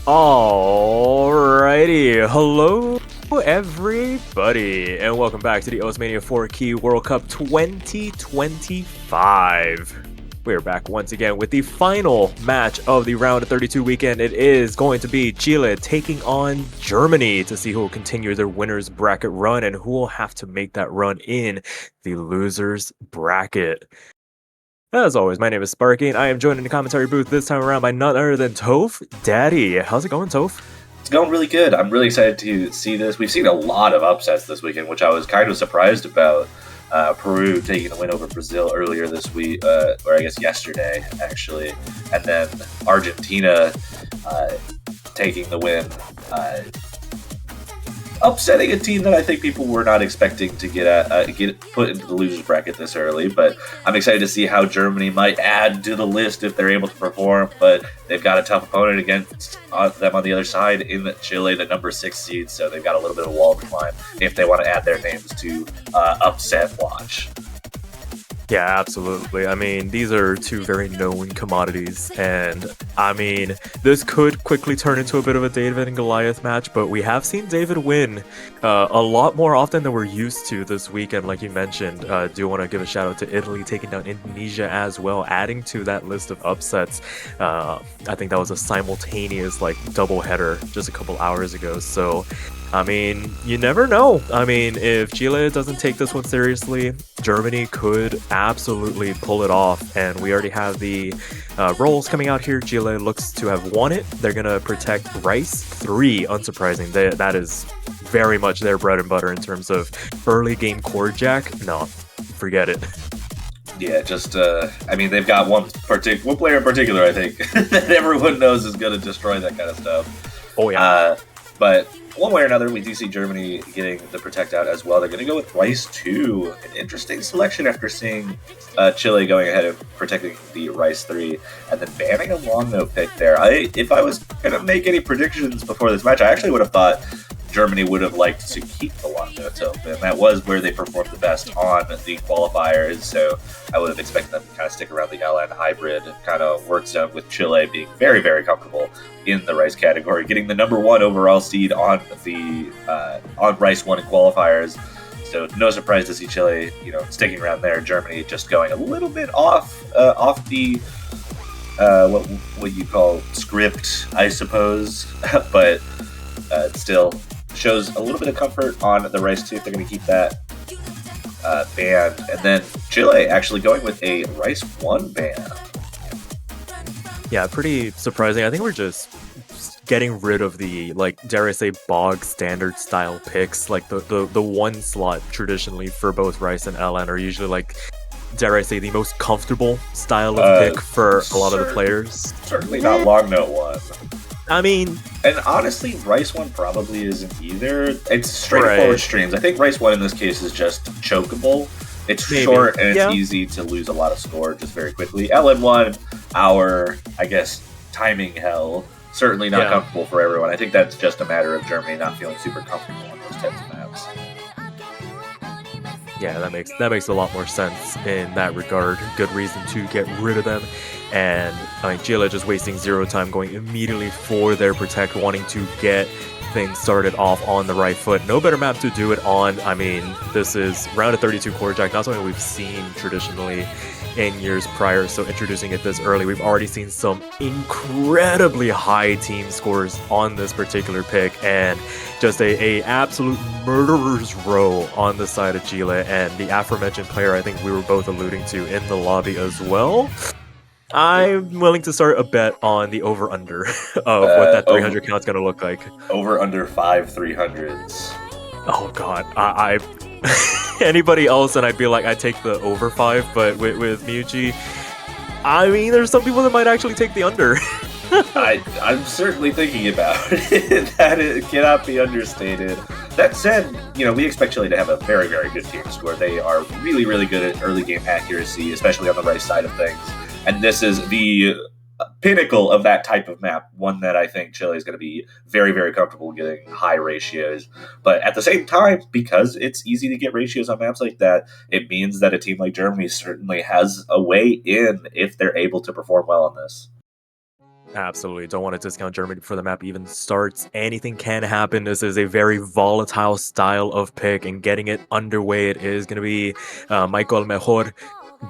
Alrighty, hello everybody, and welcome back to the Mania 4 Key World Cup 2025. We're back once again with the final match of the round of 32 weekend. It is going to be Chile taking on Germany to see who will continue their winners bracket run and who will have to make that run in the losers bracket. As always, my name is Sparky, and I am joined in the commentary booth this time around by none other than Toph Daddy. How's it going, Toph? It's going really good. I'm really excited to see this. We've seen a lot of upsets this weekend, which I was kind of surprised about. Peru taking the win over Brazil earlier this week, or I guess yesterday, actually. And then Argentina taking the win, upsetting a team that I think people were not expecting to get put into the losers bracket this early. But I'm excited to see how Germany might add to the list if they're able to perform. But they've got a tough opponent against them on the other side in Chile, the number 6 seed. So they've got a little bit of a wall to climb if they want to add their names to upset watch. Yeah, absolutely. I mean, these are two very known commodities, and I mean, this could quickly turn into a bit of a David and Goliath match, but we have seen David win a lot more often than we're used to this weekend, like you mentioned. Do want to give a shout out to Italy taking down Indonesia as well, adding to that list of upsets. I think that was a simultaneous double header just a couple hours ago, so I mean, you never know. I mean, if Chile doesn't take this one seriously, Germany could absolutely pull it off. And we already have the rolls coming out here. Chile looks to have won it. They're going to protect Rice 3, unsurprising. That is very much their bread and butter in terms of early game core jack. No, forget it. Yeah, just, I mean, they've got one player in particular, I think, that everyone knows is going to destroy that kind of stuff. Oh, yeah. But one way or another, we do see Germany getting the protect out as well. They're going to go with Rice 2. An interesting selection after seeing Chile going ahead and protecting the Rice 3 and then banning a long no pick there. If I was going to make any predictions before this match, I actually would have thought Germany would have liked to keep the long notes open. That was where they performed the best on the qualifiers, so I would have expected them to kind of stick around the LN hybrid kind of work zone, with Chile being very, very comfortable in the Rice category, getting the number 1 overall seed on the on Rice 1 in qualifiers. So no surprise to see Chile, sticking around there. Germany just going a little bit off the what you call script, I suppose, but still shows a little bit of comfort on the Rice 2 if they're going to keep that ban. And then Chile actually going with a Rice 1 ban. Yeah, pretty surprising. I think we're just getting rid of the, dare I say, bog standard style picks. Like the one slot traditionally for both Rice and LN are usually dare I say, the most comfortable style of pick for a lot of the players. Certainly not long note 1. I mean, and honestly, Rice 1 probably isn't either. It's straightforward streams. I think Rice 1 in this case is just chokeable. It's short and it's easy to lose a lot of score just very quickly. LN1, I guess, timing hell. Certainly not comfortable for everyone. I think that's just a matter of Germany not feeling super comfortable on those types of maps. Yeah, that makes a lot more sense in that regard. Good reason to get rid of them. And I mean, Chile just wasting 0 time going immediately for their protect, wanting to get things started off on the right foot. No better map to do it on. I mean, this is round of 32 core jack, not something we've seen traditionally in years prior, so introducing it this early, we've already seen some incredibly high team scores on this particular pick, and just a absolute murderer's row on the side of Chile. And the aforementioned player I think we were both alluding to in the lobby as well, I'm willing to start a bet on the over-under of what that 300 count's going to look like. Over-under 5 300s. Oh god, I anybody else and I'd be like, I take the over 5, but with Miucci, I mean, there's some people that might actually take the under. I'm certainly thinking about it. That it cannot be understated. That said, we expect Chile to have a very, very good team score. They are really, really good at early game accuracy, especially on the right side of things. And this is the pinnacle of that type of map, one that I think Chile is going to be very, very comfortable getting high ratios. But at the same time, because it's easy to get ratios on maps like that, it means that a team like Germany certainly has a way in if they're able to perform well on this. Absolutely. Don't want to discount Germany before the map even starts. Anything can happen. This is a very volatile style of pick, and getting it underway, it is going to be Michael Mejor,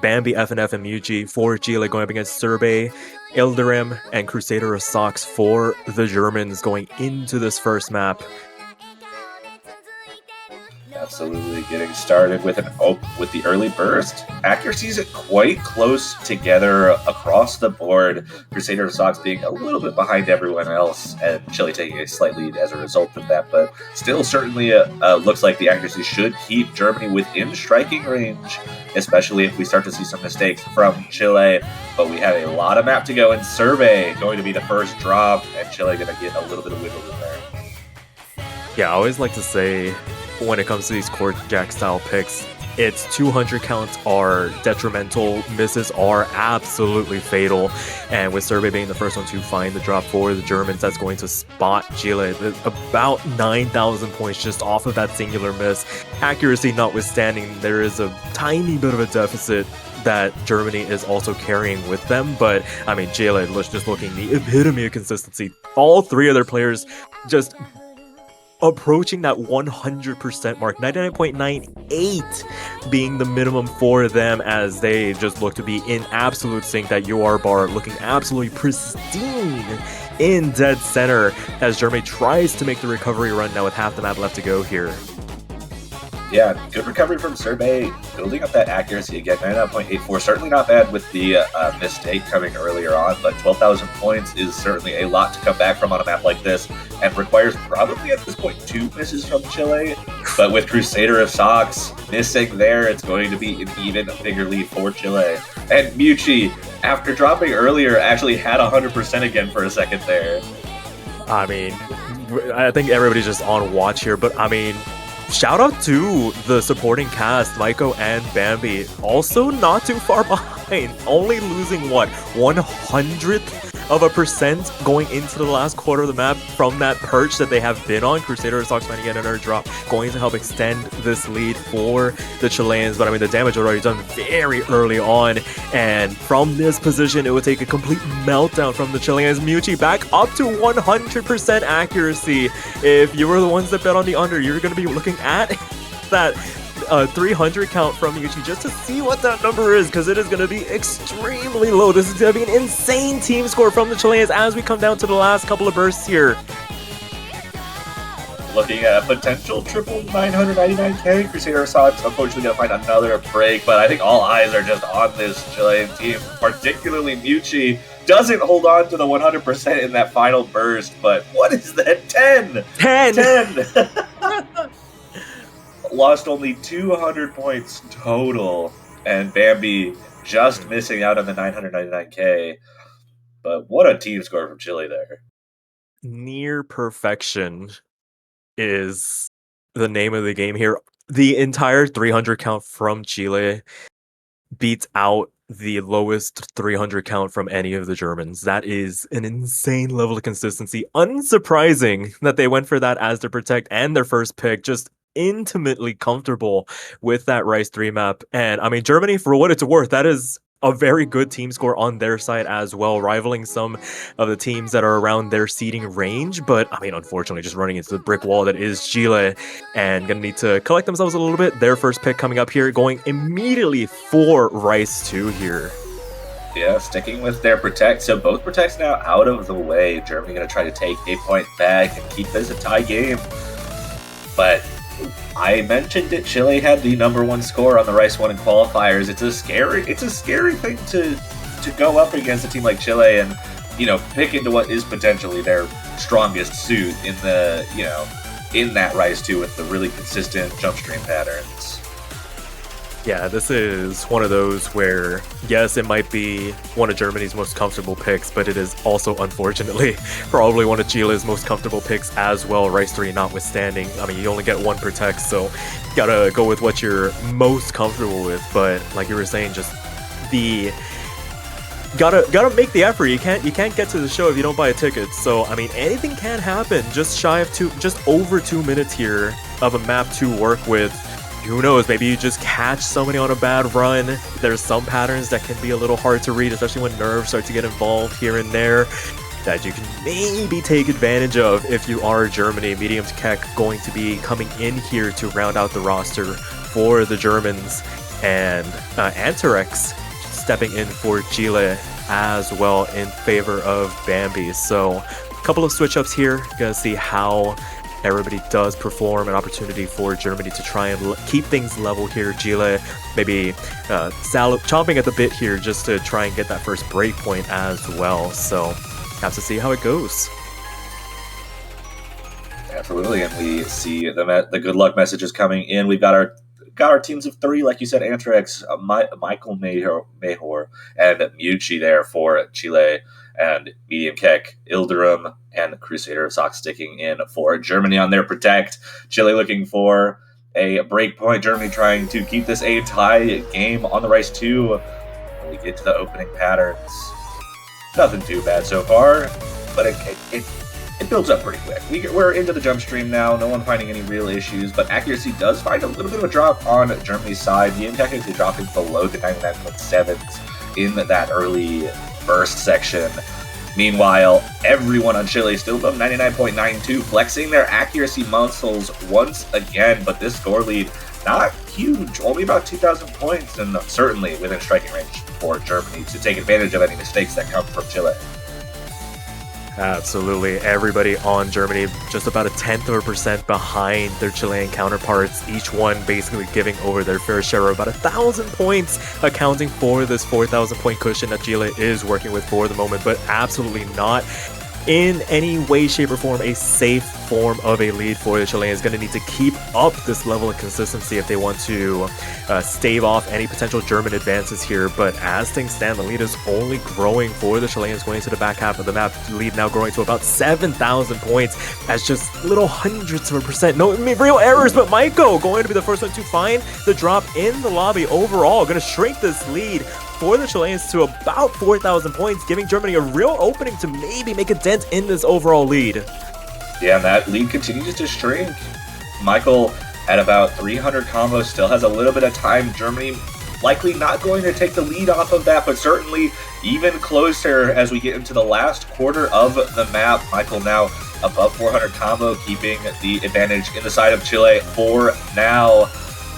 Bambi, FNF, and Muji for Chile going up against Serbe, Eldarim, and Crusader of Sox for the Germans going into this first map. Absolutely getting started with with the early burst. Accuracies quite close together across the board. Crusader Sox being a little bit behind everyone else, and Chile taking a slight lead as a result of that. But still, certainly looks like the accuracy should keep Germany within striking range, especially if we start to see some mistakes from Chile. But we have a lot of map to go, and Serbe going to be the first drop, and Chile going to get a little bit of wiggle room there. Yeah, I always like to say, when it comes to these court jack style picks, its 200 counts are detrimental, misses are absolutely fatal, and with Serbe being the first one to find the drop for the Germans, that's going to spot Chile about 9,000 points just off of that singular miss. Accuracy notwithstanding, there is a tiny bit of a deficit that Germany is also carrying with them, but I mean, Chile just looking the epitome of consistency. All three of their players just approaching that 100% mark, 99.98 being the minimum for them, as they just look to be in absolute sync. That UR bar looking absolutely pristine in dead center as Germany tries to make the recovery run now with half the map left to go here. Yeah, good recovery from Serbe, building up that accuracy again, 99.84. Certainly not bad with the mistake coming earlier on, but 12,000 points is certainly a lot to come back from on a map like this, and requires probably at this point 2 misses from Chile. But with Crusader of Sox missing there, it's going to be an even bigger lead for Chile. And Muji, after dropping earlier, actually had 100% again for a second there. I mean, I think everybody's just on watch here, but I mean, shout out to the supporting cast, Maiko and Bambi. Also not too far behind. Only losing, what, 100% going into the last quarter of the map from that perch that they have been on. Crusader of Sox finding yet another drop, going to help extend this lead for the Chileans. But I mean, the damage already done very early on. And from this position, it would take a complete meltdown from the Chileans. Muji back up to 100% accuracy. If you were the ones that bet on the under, you're going to be looking at that 300 count from Muji just to see what that number is, because it is going to be extremely low. This is going to be an insane team score from the Chileans as we come down to the last couple of bursts here. Looking at a potential triple 999k. Crusader Sox unfortunately going to find another break, but I think all eyes are just on this Chilean team, particularly Muji. Doesn't hold on to the 100% in that final burst, but what is that? 10! 10! Lost only 200 points total, and Bambi just missing out on the 999k. But what a team score from Chile there. Near perfection is the name of the game here. The entire 300 count from Chile beats out the lowest 300 count from any of the Germans. That is an insane level of consistency. Unsurprising that they went for that as their protect and their first pick. Just intimately comfortable with that Rice 3 map. And I mean, Germany, for what it's worth, that is a very good team score on their side as well, rivaling some of the teams that are around their seeding range. But I mean, unfortunately, just running into the brick wall that is Chile, and gonna need to collect themselves a little bit. Their first pick coming up here, going immediately for Rice 2 here. Yeah, sticking with their protect. So both protects now out of the way. Germany going to try to take a point back and keep this a tie game. But I mentioned it. Chile had the #1 score on the Rice 1 in qualifiers. It's a scary thing to go up against a team like Chile and, you know, pick into what is potentially their strongest suit in the, you know, in that Rice 2 with the really consistent jump stream patterns. Yeah, this is one of those where, yes, it might be one of Germany's most comfortable picks, but it is also, unfortunately, probably one of Chile's most comfortable picks as well, Rice 3 notwithstanding. I mean, you only get one protect, so gotta go with what you're most comfortable with. But like you were saying, just the gotta make the effort. You can't get to the show if you don't buy a ticket. So I mean, anything can happen. Just shy of just over 2 minutes here of a map to work with. Who knows, maybe you just catch somebody on a bad run. There's some patterns that can be a little hard to read, especially when nerves start to get involved here and there. that you can maybe take advantage of if you are Germany. Medium Keck going to be coming in here to round out the roster for the Germans, and Antarex stepping in for Chile as well in favor of Bambi. So a couple of switch ups here. Gonna see how everybody does perform. An opportunity for Germany to try and keep things level here. Chile maybe chomping at the bit here just to try and get that first break point as well. So have to see how it goes. Absolutely, and we see the good luck messages coming in. We've got our teams of 3, like you said, Antrax, Michael Mayhor, and Mucci there for Chile, and Medium Keck, Ilderum, and Crusader of Sock sticking in for Germany on their Protect. Chile looking for a break point. Germany trying to keep this a tie game on the Rice 2. When we get to the opening patterns, nothing too bad so far, but it builds up pretty quick. We're into the jump stream now, no one finding any real issues, but accuracy does find a little bit of a drop on Germany's side. The technically dropping below the 99.7s in that early burst section. Meanwhile, everyone on Chile still above 99.92, flexing their accuracy muscles once again, but this score lead, not huge, only about 2,000 points, and certainly within striking range for Germany to take advantage of any mistakes that come from Chile. Absolutely. Everybody on Germany just about 0.1% behind their Chilean counterparts, each one basically giving over their fair share of about 1,000 points, accounting for this 4,000 point cushion that Chile is working with for the moment, but absolutely not in any way, shape, or form a safe form of a lead for the Chileans. Going to need to keep up this level of consistency if they want to stave off any potential German advances here. But as things stand, the lead is only growing for the Chileans going into the back half of the map. The lead now growing to about 7,000 points as just little hundreds of a percent. No, I mean, real errors, but Maiko going to be the first one to find the drop in the lobby overall. Going to shrink this lead for the Chileans to about 4,000 points, giving Germany a real opening to maybe make a dent in this overall lead. Yeah, and that lead continues to shrink. Michael at about 300 combos still has a little bit of time. Germany likely not going to take the lead off of that, but certainly even closer as we get into the last quarter of the map. Michael now above 400 combo, keeping the advantage in the side of Chile for now,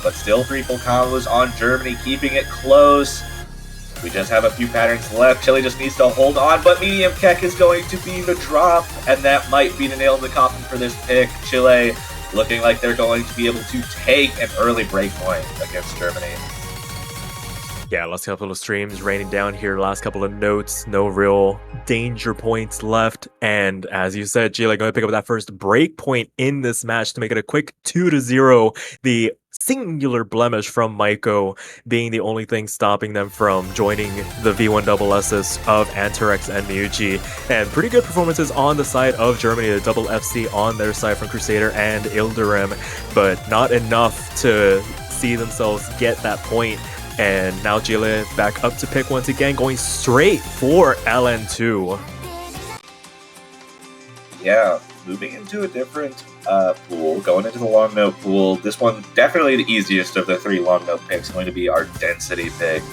but still 3 full combos on Germany, keeping it close. We just have a few patterns left. Chile just needs to hold on, but Medium Keck is going to be the drop, and that might be the nail in the coffin for this pick. Chile looking like they're going to be able to take an early break point against Germany. Yeah, last couple of streams raining down here, last couple of notes, no real danger points left. And as you said, Chile going to pick up that first break point in this match to make it a quick 2-0. The singular blemish from Maiko being the only thing stopping them from joining the V1SSs of Antarex and Miucci. And pretty good performances on the side of Germany, the double FC on their side from Crusader and Ilderim, but not enough to see themselves get that point. And now Chile back up to pick once again, going straight for LN2. Yeah, moving into a different pool, going into the long note pool. This one definitely the easiest of the 3 long note picks, going to be our density pick.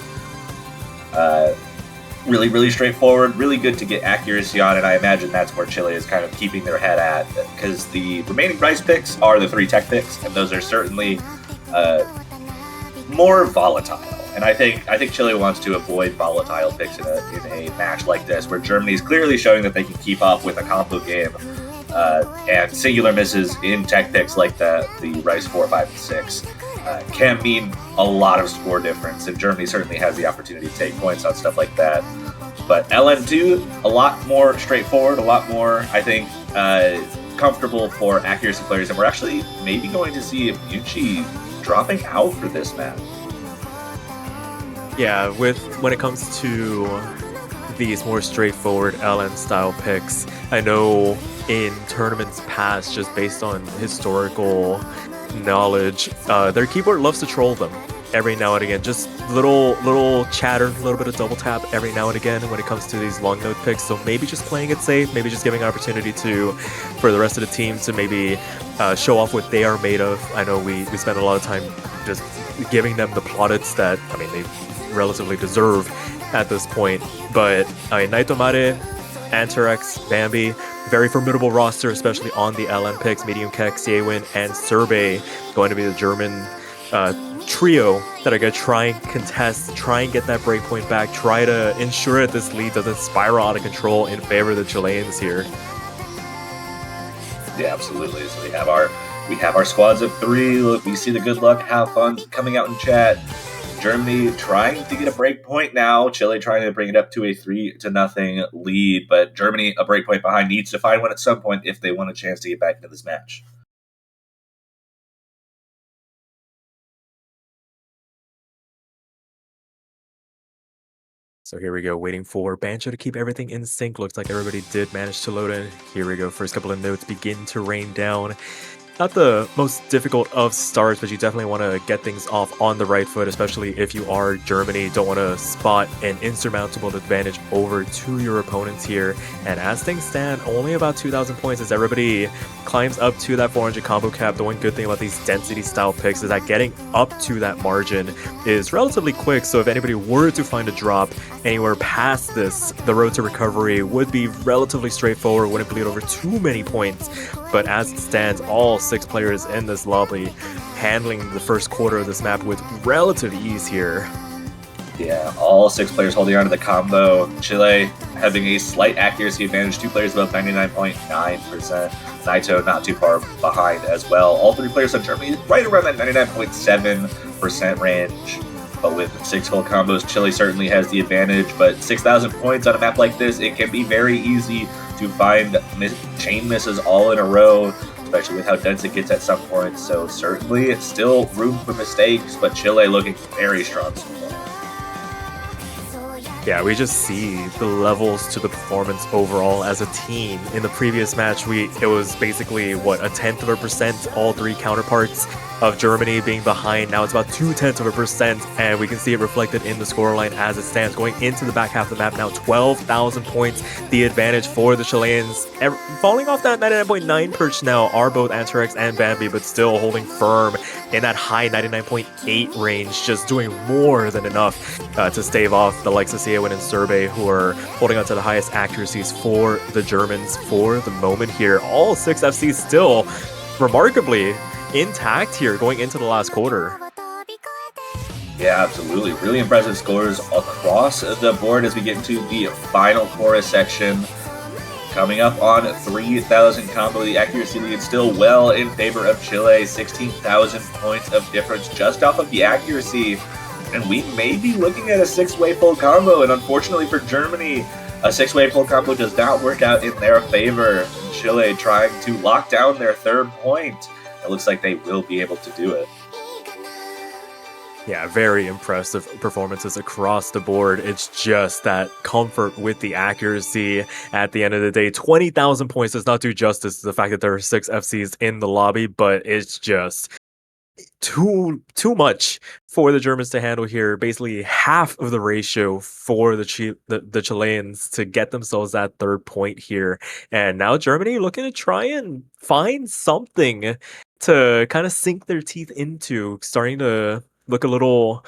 Really straightforward, really good to get accuracy on, and I imagine that's where Chile is kind of keeping their head at, because the remaining price picks are the 3 tech picks, and those are certainly more volatile. And I think Chile wants to avoid volatile picks in a match like this, where Germany is clearly showing that they can keep up with a combo game, and singular misses in tech picks like the Rice 4, 5, and 6 can mean a lot of score difference, and Germany certainly has the opportunity to take points on stuff like that. But LN2, a lot more straightforward, a lot more, I think, comfortable for accuracy players, and we're actually maybe going to see Mucci dropping out for this map. Yeah, when it comes to these more straightforward LN style picks, I know in tournaments past, just based on historical knowledge, their keyboard loves to troll them every now and again. Just little chatter, a little bit of double tap every now and again when it comes to these long note picks. So maybe just playing it safe, maybe just giving an opportunity for the rest of the team to maybe show off what they are made of. I know we spend a lot of time just giving them the plaudits that, I mean, they relatively deserve at this point. But I mean, Naito Mare Antarex, Bambi, very formidable roster, especially on the LM picks, Medium Keck, Siewin, and Survey, going to be the German trio that are going to try and contest, try and get that breakpoint back, try to ensure that this lead doesn't spiral out of control in favor of the Chileans here. Yeah, absolutely. So we have our squads of 3. Look, we see the good luck, have fun coming out in chat. Germany trying to get a break point now. Chile trying to bring it up to a 3-0 lead, but Germany a break point behind needs to find one at some point if they want a chance to get back into this match. So here we go, waiting for Bancho to keep everything in sync. Looks like everybody did manage to load in. Here we go, first couple of notes begin to rain down. Not the most difficult of starts, but you definitely want to get things off on the right foot, especially if you are Germany. Don't want to spot an insurmountable advantage over to your opponents here. And as things stand, only about 2,000 points as everybody climbs up to that 400 combo cap. The one good thing about these density style picks is that getting up to that margin is relatively quick. So if anybody were to find a drop anywhere past this, the road to recovery would be relatively straightforward, wouldn't bleed over too many points. But as it stands, all 6 players in this lobby handling the first quarter of this map with relative ease here. Yeah, all 6 players holding on to the combo. Chile having a slight accuracy advantage, 2 players above 99.9%. Naito not too far behind as well. All 3 players on Germany right around that 99.7% range. But with 6 full combos, Chile certainly has the advantage. But 6,000 points on a map like this, it can be very easy to find chain misses all in a row, especially with how dense it gets at some points. So certainly it's still room for mistakes, but Chile looking very strong so far. Yeah, we just see the levels to the performance overall as a team. In the previous match, it was basically, what, 0.1%, all 3 counterparts of Germany being behind. Now it's about 0.2%, and we can see it reflected in the scoreline as it stands. Going into the back half of the map now, 12,000 points, the advantage for the Chileans. Falling off that 99.9 perch now are both Antarex and Bambi, but still holding firm in that high 99.8 range, just doing more than enough to stave off the likes of Siewin and Survey, who are holding on to the highest accuracies for the Germans for the moment here. All 6 FCs still remarkably intact here going into the last quarter. Yeah, absolutely. Really impressive scores across the board as we get into the final chorus section. Coming up on 3,000 combo, the accuracy lead still well in favor of Chile. 16,000 points of difference just off of the accuracy. And we may be looking at a 6-way full combo. And unfortunately for Germany, a 6-way full combo does not work out in their favor. Chile trying to lock down their 3rd point. It looks like they will be able to do it. Yeah, very impressive performances across the board. It's just that comfort with the accuracy at the end of the day. 20,000 points does not do justice to the fact that there are 6 FCs in the lobby, but it's just too much for the Germans to handle here. Basically half of the ratio for the Chileans to get themselves that 3rd point here. And now Germany looking to try and find something to kind of sink their teeth into, starting to look a little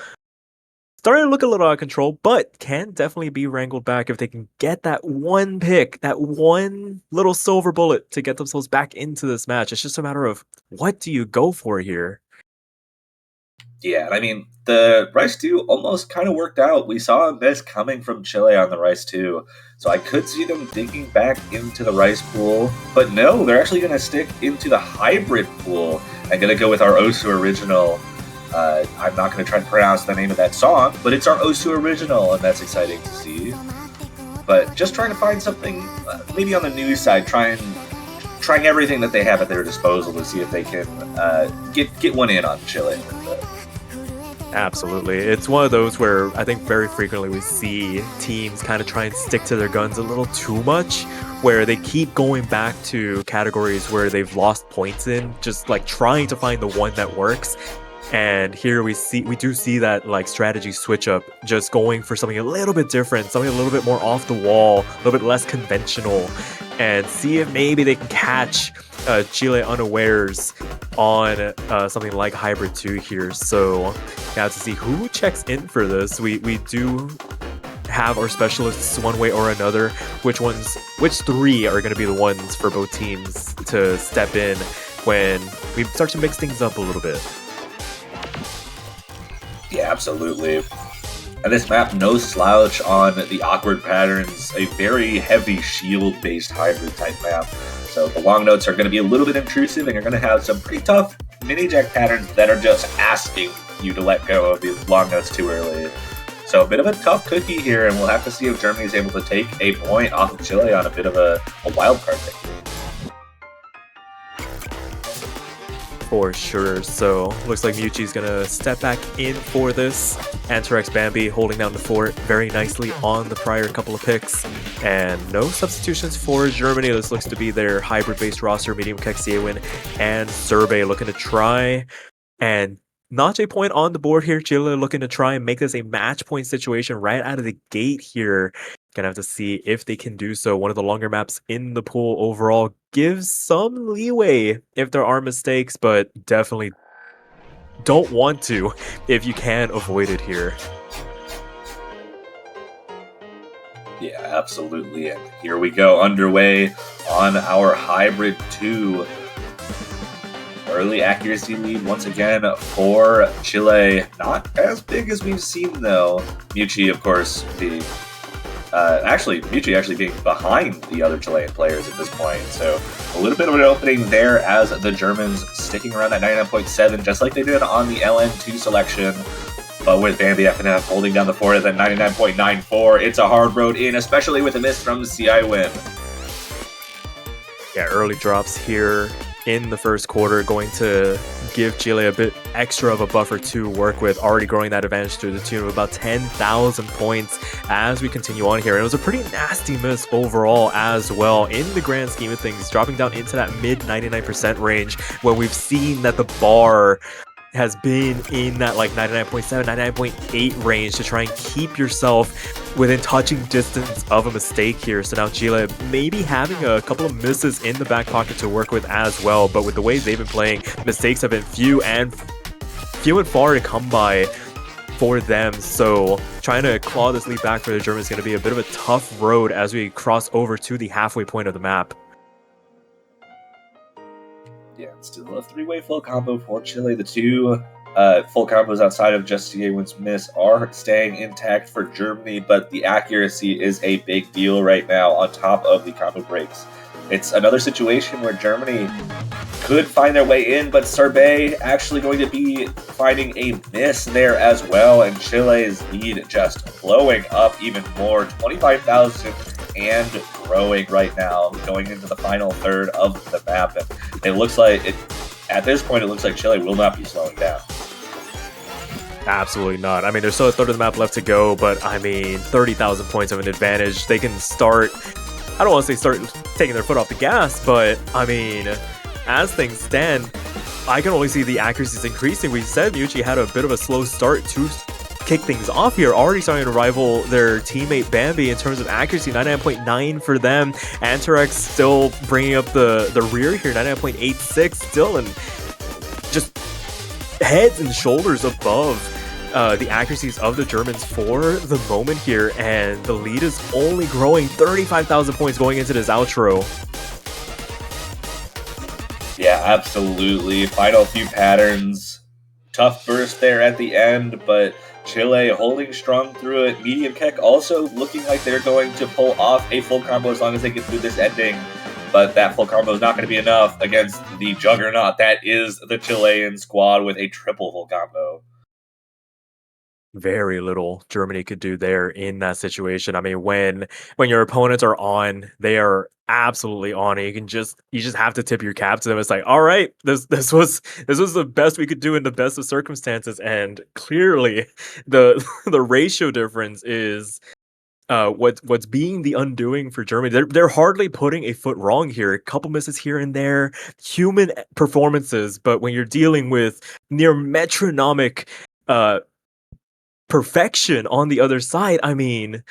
out of control, but can definitely be wrangled back if they can get that one pick, that one little silver bullet to get themselves back into this match. It's just a matter of, what do you go for here? Yeah, I mean, the Rice 2 almost kind of worked out. We saw this coming from Chile on the Rice 2, so I could see them digging back into the Rice pool. But no, they're actually going to stick into the hybrid pool and going to go with our Osu original. I'm not going to try to pronounce the name of that song, but it's our Osu original, and that's exciting to see. But just trying to find something, maybe on the news side, trying everything that they have at their disposal to see if they can get one in on Chile. Absolutely. It's one of those where I think very frequently we see teams kind of try and stick to their guns a little too much, where they keep going back to categories where they've lost points in, just like trying to find the one that works. And here we do see that like strategy switch up, just going for something a little bit different, something a little bit more off the wall, a little bit less conventional, and see if maybe they can catch Chile unawares on something like Hybrid 2 here. So yeah, to see who checks in for this. We do have our specialists one way or another. Which three are going to be the ones for both teams to step in when we start to mix things up a little bit? Yeah, absolutely. And this map, no slouch on the awkward patterns, a very heavy shield-based hybrid type map. So the long notes are going to be a little bit intrusive, and you're going to have some pretty tough mini-jack patterns that are just asking you to let go of these long notes too early. So a bit of a tough cookie here, and we'll have to see if Germany is able to take a point off of Chile on a bit of a wild card victory. For sure. So looks like Mewtwo's gonna step back in for this. Antorex Bambi holding down the fort very nicely on the prior couple of picks. And no substitutions for Germany. This looks to be their hybrid-based roster. Medium Kexiewin and Survey looking to try and notch a point on the board here. Chile looking to try and make this a match point situation right out of the gate here. Gonna have to see if they can do so. One of the longer maps in the pool overall gives some leeway if there are mistakes, but definitely don't want to if you can avoid it here. Yeah, absolutely. And here we go, underway on our Hybrid 2. Early accuracy lead once again for Chile. Not as big as we've seen, though. Mewtwo, of course, being... Mewtwo actually being behind the other Chilean players at this point. So a little bit of an opening there as the Germans sticking around that 99.7, just like they did on the LN2 selection. But with Bambi FNF holding down the fort at that 99.94, it's a hard road in, especially with a miss from CI Win. Yeah, early drops here in the first quarter going to give Chile a bit extra of a buffer to work with, already growing that advantage to the tune of about 10,000 points as we continue on here. And it was a pretty nasty miss overall as well in the grand scheme of things, dropping down into that mid 99% range where we've seen that the bar has been in that like 99.7, 99.8 range to try and keep yourself within touching distance of a mistake here. So now Chile maybe having a couple of misses in the back pocket to work with as well, but with the way they've been playing, mistakes have been few and far to come by for them. So trying to claw this lead back for the Germans is going to be a bit of a tough road as we cross over to the halfway point of the map. Yeah, it's still a three-way full combo for Chile. The two full combos outside of just Siewin's miss are staying intact for Germany, but the accuracy is a big deal right now on top of the combo breaks. It's another situation where Germany could find their way in, but Survey actually going to be finding a miss there as well, and Chile's lead just blowing up even more, 25,000 and growing right now, going into the final third of the map. And it looks like, at this point, it looks like Chile will not be slowing down. Absolutely not. I mean, there's still a third of the map left to go, but I mean, 30,000 points of an advantage. They can start, I don't want to say start taking their foot off the gas, but I mean, as things stand, I can only see the accuracies increasing. We said Mewtwo had a bit of a slow start to kick things off here, already starting to rival their teammate Bambi in terms of accuracy, 99.9 for them. Antorex still bringing up the rear here, 99.86 still, and just heads and shoulders above the accuracies of the Germans for the moment here, and the lead is only growing, 35,000 points going into this outro. Yeah, absolutely. Final few patterns. Tough burst there at the end, but Chile holding strong through it. Medium Keck also looking like they're going to pull off a full combo as long as they get through this ending. But that full combo is not going to be enough against the juggernaut that is the Chilean squad with a triple full combo. Very little Germany could do there in that situation. I mean, when your opponents are on, they are absolutely on it. You just have to tip your cap to them. It's like, all right, this was the best we could do in the best of circumstances, and clearly the the ratio difference is what's being the undoing for Germany. They're hardly putting a foot wrong here. A couple misses here and there, human performances, but when you're dealing with near metronomic perfection on the other side, I mean,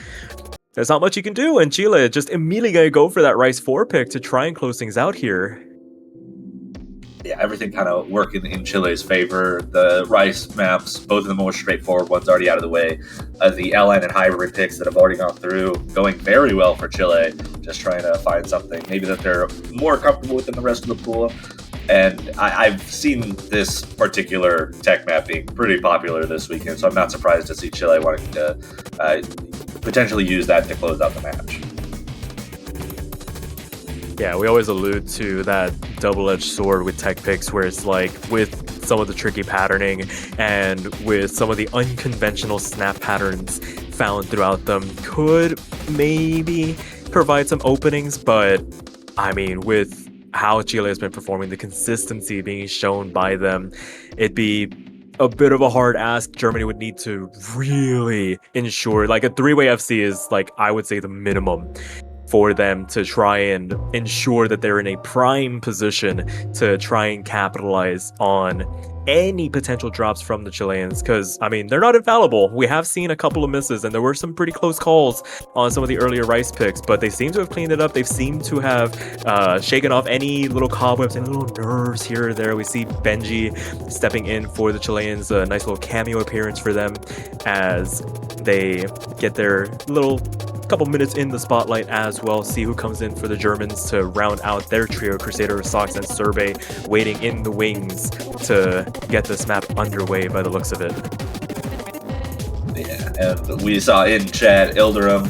there's not much you can do, and Chile just immediately gonna go for that Rice 4 pick to try and close things out here. yeah, everything kind of working in Chile's favor. The Rice maps, both of the more straightforward ones, already out of the way. The LN and hybrid picks that have already gone through, going very well for Chile. Just trying to find something maybe that they're more comfortable with than the rest of the pool. And I've seen this particular tech map being pretty popular this weekend, so I'm not surprised to see Chile wanting to potentially use that to close out the match. Yeah, we always allude to that double-edged sword with tech picks, where it's like with some of the tricky patterning and with some of the unconventional snap patterns found throughout them could maybe provide some openings, but I mean, with how Chile has been performing, the consistency being shown by them, it'd be a bit of a hard ask. Germany would need to really ensure, like a three-way FC is like, I would say, the minimum for them to try and ensure that they're in a prime position to try and capitalize on any potential drops from the Chileans, because I mean, they're not infallible. We have seen a couple of misses, and there were some pretty close calls on some of the earlier Rice picks, but they seem to have cleaned it up. They've seemed to have shaken off any little cobwebs and little nerves here or there. We see Benji stepping in for the Chileans, a nice little cameo appearance for them as they get their little couple minutes in the spotlight as well. See who comes in for the Germans to round out their trio. Crusader, Sox, and Survey waiting in the wings to get this map underway by the looks of it. Yeah, and we saw in chat Ilderum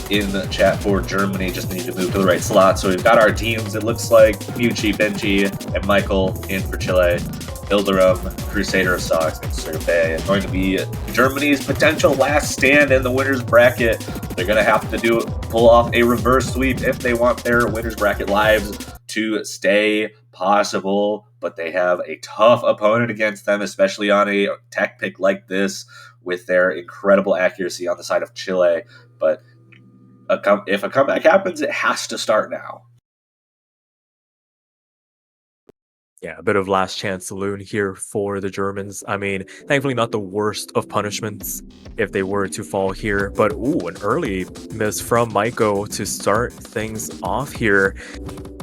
in the chat for Germany just need to move to the right slot. So we've got our teams. It looks like Mucci, Benji, and Michael in for Chile. Ilderum, Crusader, Sox, and Survey. It's going to be Germany's potential last stand in the winner's bracket. They're going to have to pull off a reverse sweep if they want their winner's bracket lives to stay possible. But they have a tough opponent against them, especially on a tech pick like this with their incredible accuracy on the side of Chile. But if a comeback happens, it has to start now. Yeah, a bit of last chance saloon here for the Germans. I mean, thankfully not the worst of punishments if they were to fall here, but ooh, an early miss from Maiko to start things off here.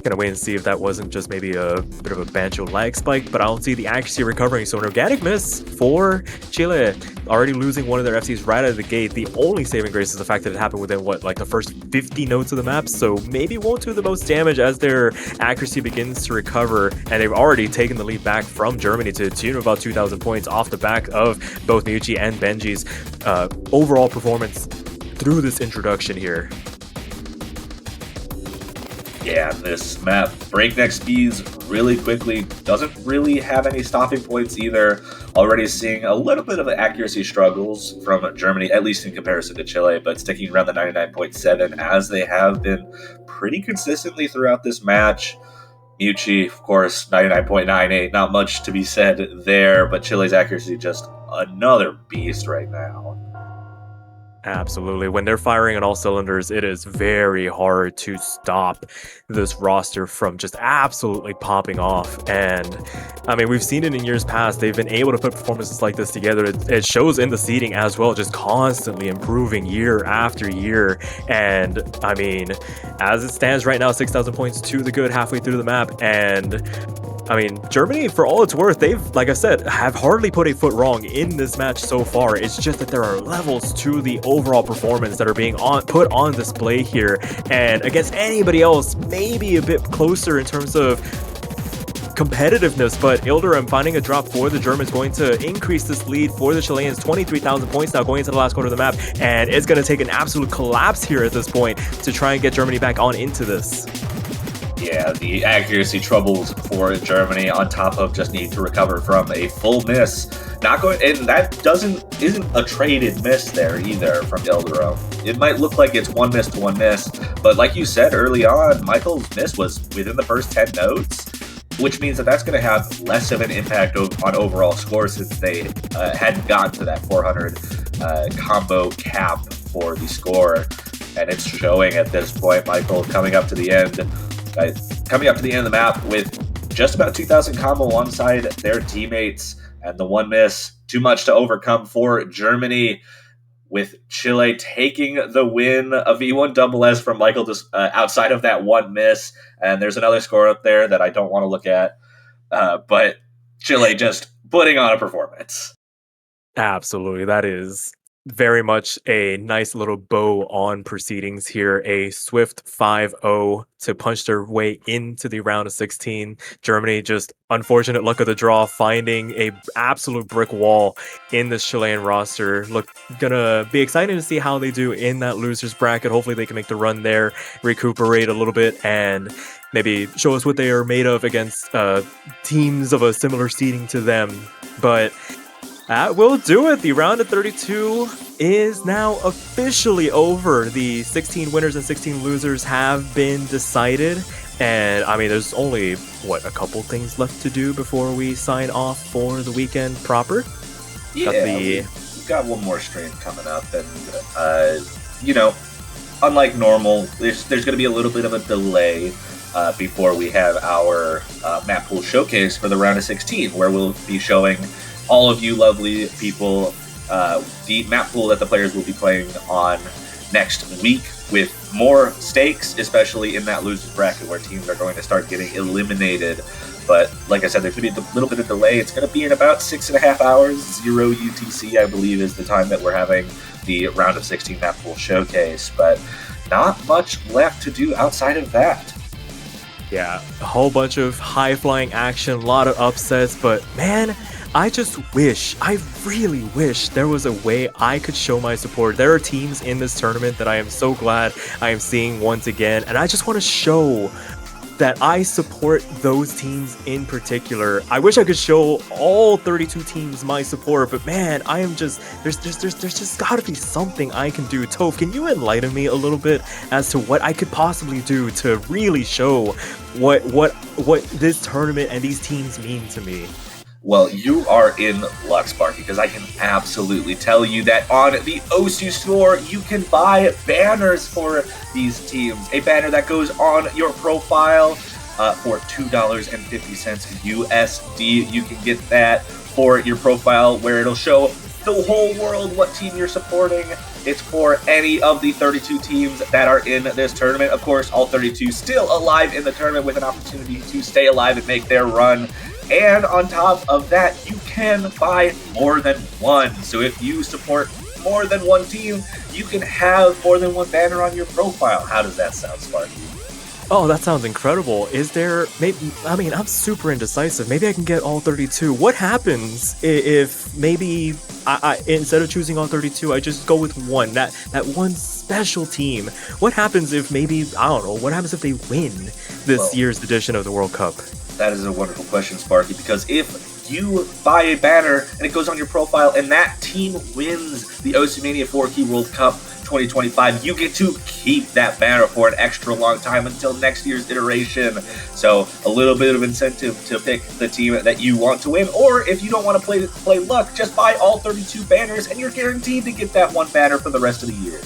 Gonna wait and see if that wasn't just maybe a bit of a Banjo lag spike, but I don't see the accuracy recovering. So an organic miss for Chile, already losing one of their FCs right out of the gate. The only saving grace is the fact that it happened within like the first 50 nodes of the map, so maybe won't do the most damage as their accuracy begins to recover, and they've already taken the lead back from Germany to the tune of about 2,000 points off the back of both Miucci and Benji's overall performance through this introduction here. Yeah, this map, breakneck speeds really quickly, doesn't really have any stopping points either. Already seeing a little bit of accuracy struggles from Germany, at least in comparison to Chile, but sticking around the 99.7 as they have been pretty consistently throughout this match. Mucci, of course, 99.98, not much to be said there, but Chile's accuracy just another beast right now. Absolutely. When they're firing on all cylinders, it is very hard to stop this roster from just absolutely popping off. And I mean, we've seen it in years past. They've been able to put performances like this together. It shows in the seeding as well, just constantly improving year after year. And I mean, as it stands right now, 6,000 points to the good halfway through the map. And I mean, Germany, for all it's worth, they've, like I said, have hardly put a foot wrong in this match so far. It's just that there are levels to the overall performance that are being put on display here. And against anybody else, maybe a bit closer in terms of competitiveness, but Ilderum finding a drop for the Germans, going to increase this lead for the Chileans. 23,000 points now going into the last quarter of the map, and it's going to take an absolute collapse here at this point to try and get Germany back on into this. Yeah, the accuracy troubles for Germany on top of just needing to recover from a full miss. Not going, and that isn't a traded miss there either from Ilderum. It might look like it's one miss to one miss, but like you said early on, Michael's miss was within the first 10 nodes, which means that that's going to have less of an impact on overall score since they hadn't gotten to that 400 combo cap for the score, and it's showing at this point. Michael coming up to the end. Coming up to the end of the map with just about 2,000 combo alongside their teammates, and the one miss, too much to overcome for Germany, with Chile taking the win. A V1SS from Michael just outside of that one miss, and there's another score up there that I don't want to look at, but Chile just putting on a performance. Absolutely. That is very much a nice little bow on proceedings here. A swift 5-0 to punch their way into the round of 16. Germany, just unfortunate luck of the draw, finding a absolute brick wall in this Chilean roster. Look, gonna be excited to see how they do in that losers bracket. Hopefully they can make the run there, recuperate a little bit, and maybe show us what they are made of against teams of a similar seeding to them. But that will do it. The round of 32 is now officially over. The 16 winners and 16 losers have been decided. And I mean, there's only, a couple things left to do before we sign off for the weekend proper? Yeah, we've got one more stream coming up. And, unlike normal, there's going to be a little bit of a delay before we have our map pool showcase for the round of 16, where we'll be showing all of you lovely people the map pool that the players will be playing on next week, with more stakes, especially in that losers bracket where teams are going to start getting eliminated. But like I said, there's going to be a little bit of delay. It's going to be in about 6.5 hours. 0 UTC, I believe, is the time that we're having the round of 16 map pool showcase. But not much left to do outside of that. Yeah, a whole bunch of high-flying action, a lot of upsets, but man, I really wish there was a way I could show my support. There are teams in this tournament that I am so glad I am seeing once again, and I just want to show that I support those teams in particular. I wish I could show all 32 teams my support, but man, I am just, there's just gotta be something I can do. Toph, can you enlighten me a little bit as to what I could possibly do to really show what this tournament and these teams mean to me? Well, you are in luck, Sparky, because I can absolutely tell you that on the OSU store, you can buy banners for these teams. A banner that goes on your profile for $2.50 USD. You can get that for your profile, where it'll show the whole world what team you're supporting. It's for any of the 32 teams that are in this tournament. Of course, all 32 still alive in the tournament with an opportunity to stay alive and make their run. And on top of that, you can buy more than one. So if you support more than one team, you can have more than one banner on your profile. How does that sound, Sparky? Oh, that sounds incredible. Is there, I'm super indecisive. Maybe I can get all 32. What happens if maybe I instead of choosing all 32, I just go with one, that one special team? What happens if maybe, I don't know, what happens if they win this year's edition of the World Cup? That is a wonderful question, Sparky, because if you buy a banner and it goes on your profile and that team wins the OSU Mania 4Key World Cup 2025, you get to keep that banner for an extra long time until next year's iteration. So a little bit of incentive to pick the team that you want to win, or if you don't want to play luck, just buy all 32 banners and you're guaranteed to get that one banner for the rest of the year.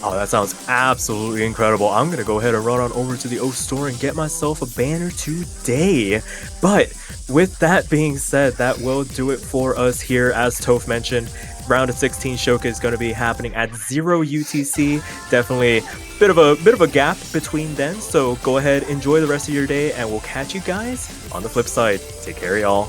Oh, that sounds absolutely incredible. I'm going to go ahead and run on over to the O store and get myself a banner today. But with that being said, that will do it for us here. As Toph mentioned, round of 16 showcase is going to be happening at 0 UTC. Definitely bit of a gap between then. So go ahead, enjoy the rest of your day, and we'll catch you guys on the flip side. Take care, y'all.